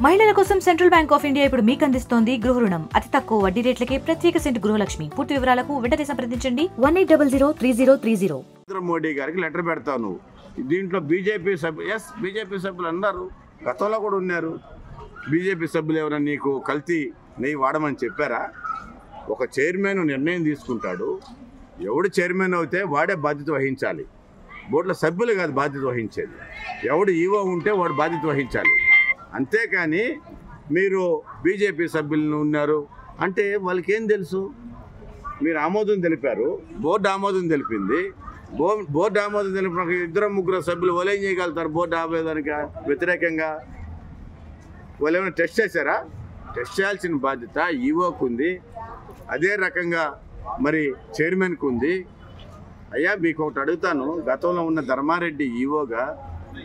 మహిళల కోసం central bank of India ఇప్పుడు మీకు అందిస్తోంది గృహ రుణం. అతి తక్కువ వడ్డీ రేట్లకే ప్రత్యేక సెంటు గృహలక్ష్మి. పూర్తి వివరాలకు వెంటనే సంప్రదించండి 18003030. నరేంద్ర మోడీ గారికి లెటర్ పెడతాను. దీంట్లో బీజేపీ సభ్యులు అన్నారు, గతంలో కూడా ఉన్నారు. బీజేపీ సభ్యులు ఎవరైనా నీకు కల్తీ నెయ్యి వాడమని చెప్పారా? ఒక చైర్మన్ నిర్ణయం తీసుకుంటాడు. ఎవడు చైర్మన్ అయితే వాడే బాధ్యత వహించాలి. బోర్డుల సభ్యులు కాదు బాధ్యత వహించేది. ఎవడు ఈవో ఉంటే వాడు బాధ్యత వహించాలి. అంతేకాని మీరు బీజేపీ సభ్యులను ఉన్నారు అంటే వాళ్ళకి ఏం తెలుసు? మీరు ఆమోదం తెలిపారు, బోర్డు ఆమోదం తెలిపింది. బోర్డు ఆమోదం తెలిపిన ఇద్దరు ముగ్గురు సభ్యులు వాళ్ళు ఏం చేయగలుగుతారు? బోర్డు ఆమోదానికి వ్యతిరేకంగా వాళ్ళు ఏమైనా టెస్ట్ చేశారా? టెస్ట్ చేయాల్సిన బాధ్యత ఈవోకు ఉంది. అదే రకంగా మరి చైర్మన్కు ఉంది. అయ్యా మీకు ఒకటి అడుగుతాను, గతంలో ఉన్న ధర్మారెడ్డి ఈవోగా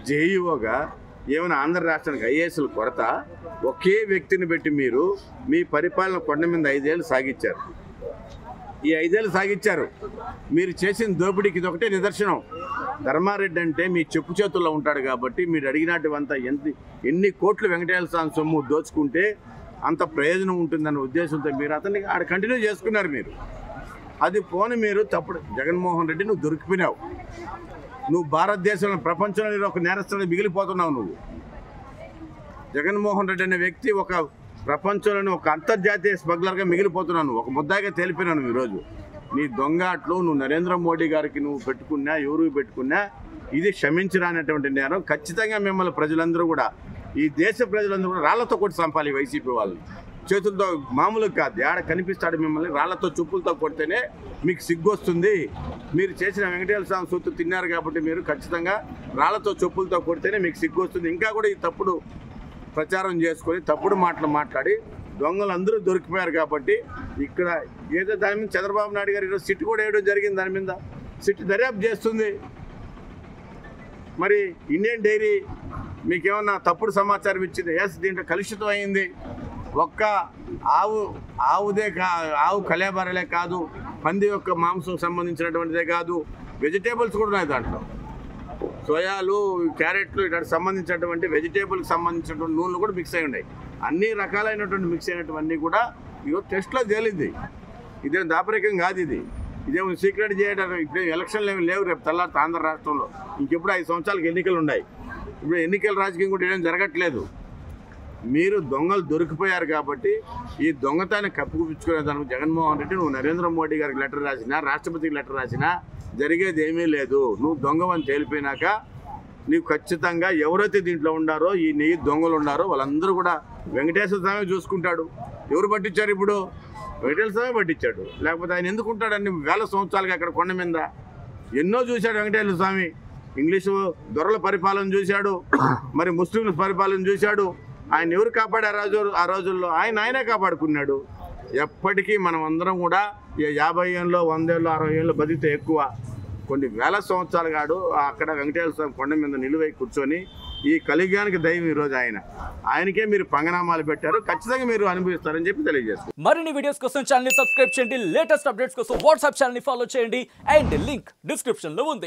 జేఈఓగా ఏమైనా ఆంధ్ర రాష్ట్రానికి ఐఏఎస్లు కొరత? ఒకే వ్యక్తిని పెట్టి మీరు మీ పరిపాలన కొండ మీద 5 ఏళ్ళు సాగించారు. ఈ 5 ఏళ్ళు సాగించారు. మీరు చేసిన దోపిడీకి ఇది ఒకటే నిదర్శనం. ధర్మారెడ్డి అంటే మీ చెప్పు చేతుల్లో ఉంటాడు కాబట్టి మీరు అడిగినటువంత ఎన్ని కోట్లు వెంకటేశ్వర స్వామి సొమ్ము దోచుకుంటే అంత ప్రయోజనం ఉంటుందన్న ఉద్దేశంతో మీరు అతన్ని ఆడ కంటిన్యూ చేసుకున్నారు. మీరు అది పోని మీరు తప్పుడు జగన్మోహన్ రెడ్డి నువ్వు దొరికిపోయినావు. నువ్వు భారతదేశంలో ప్రపంచంలో ఒక నేరస్తుడిని మిగిలిపోతున్నావు. నువ్వు జగన్మోహన్ రెడ్డి అనే వ్యక్తి ఒక ప్రపంచంలోని ఒక అంతర్జాతీయ స్మగ్లర్గా మిగిలిపోతున్నాను. ఒక ముద్దాగా తేలిపోయినాను ఈరోజు. నీ దొంగాట్లు నువ్వు నరేంద్ర మోడీ గారికి నువ్వు పెట్టుకున్నా, ఎవరు పెట్టుకున్నా ఇది క్షమించరానటువంటి నేరం. ఖచ్చితంగా మిమ్మల్ని ప్రజలందరూ కూడా, ఈ దేశ ప్రజలందరూ కూడా రాళ్లతో కొట్టి చంపాలి. వైసీపీ వాళ్ళని చేతులతో మామూలుగా కాదు, ఆడ కనిపిస్తాడు మిమ్మల్ని రాళ్లతో చెప్పులతో కొడితేనే మీకు సిగ్గు వస్తుంది. మీరు చేసిన వెంకటేశ్వర స్వామి సొత్తు తిన్నారు కాబట్టి మీరు ఖచ్చితంగా రాళ్లతో చెప్పులతో కొడితేనే మీకు సిగ్గు వస్తుంది. ఇంకా కూడా ఈ తప్పుడు ప్రచారం చేసుకొని తప్పుడు మాటలు మాట్లాడి దొంగలు అందరూ దొరికిపోయారు కాబట్టి ఇక్కడ ఏదో దాని మీద చంద్రబాబు నాయుడు గారు ఈరోజు సిట్ కూడా వేయడం జరిగింది. దాని మీద సిట్ దర్యాప్తు చేస్తుంది. మరి ఇండియన్ డైరీ మీకేమన్నా తప్పుడు సమాచారం ఇచ్చింది? ఎస్, దీంట్లో కలుషితం అయింది. ఒక్క ఆవు కలేబరలే కాదు, పంది యొక్క మాంసం సంబంధించినటువంటిదే కాదు, వెజిటేబుల్స్ కూడా ఉన్నాయి దాంట్లో. సోయాలు, క్యారెట్లు ఇటు సంబంధించినటువంటి వెజిటేబుల్కి సంబంధించినటువంటి నూనెలు కూడా మిక్స్ అయి ఉన్నాయి. అన్ని రకాలైనటువంటి మిక్స్ అయినటువంటి కూడా ఇదో టెస్ట్లో తేలింది. ఇదేం దాపరికం కాదు. ఇదేమో సీక్రెట్ చేయడం. ఇప్పుడు ఎలక్షన్లు ఏమి లేవు రేపు తెల్లారితే ఆంధ్ర రాష్ట్రంలో. ఇంకెప్పుడు 5 సంవత్సరాలకు ఎన్నికలు ఉన్నాయి. ఇప్పుడు ఎన్నికల రాజకీయం కూడా ఏం జరగట్లేదు. మీరు దొంగలు దొరికిపోయారు కాబట్టి ఈ దొంగతాన్ని కప్పుకుపించుకునే దానికి జగన్మోహన్ రెడ్డి నువ్వు నరేంద్ర మోడీ గారికి లెటర్ రాసినా, రాష్ట్రపతికి లెటర్ రాసినా జరిగేది ఏమీ లేదు. నువ్వు దొంగవని తేలిపోయినాక నీవు ఖచ్చితంగా ఎవరైతే దీంట్లో ఉండారో, ఈ నెయ్యి దొంగలు ఉన్నారో వాళ్ళందరూ కూడా వెంకటేశ్వర స్వామి చూసుకుంటాడు. ఎవరు పట్టించారు? ఇప్పుడు వెంకటేశ్వర స్వామి పట్టించాడు. లేకపోతే ఆయన ఎందుకు ఉంటాడు? అన్ని వేల సంవత్సరాలుగా అక్కడ కొండ మీద ఎన్నో చూశాడు వెంకటేశ్వర స్వామి. ఇంగ్లీషు దొరల పరిపాలన చూశాడు, మరి ముస్లింల పరిపాలన చూశాడు. ఆయన ఎవరు కాపాడారు ఆ రోజుల్లో? ఆయనే కాపాడుకున్నాడు. ఎప్పటికీ మనం అందరం కూడా 50 ఏళ్ళు, 100 ఏళ్ళు, 60 ఏళ్ళు బతికితే ఎక్కువ. కొన్ని వేల సంవత్సరాలు కాడు అక్కడ వెంకటేశ్వర స్వామి కొండ మీద నిలువై కూర్చొని ఈ కలియుగానికి దైవం ఈరోజు ఆయనకే మీరు పంగనామాలు పెట్టారు. ఖచ్చితంగా మీరు అనుభవిస్తారని చెప్పి తెలియజేస్తారు. మరిన్ని వీడియోస్ కోసం ఛానల్ ని సబ్స్క్రైబ్ చేయండి. లేటెస్ట్ అప్డేట్స్ కోసం వాట్సాప్ ఛానల్ ని ఫాలో చేయండి. అండ్ లింక్ డిస్క్రిప్షన్ లో ఉంది.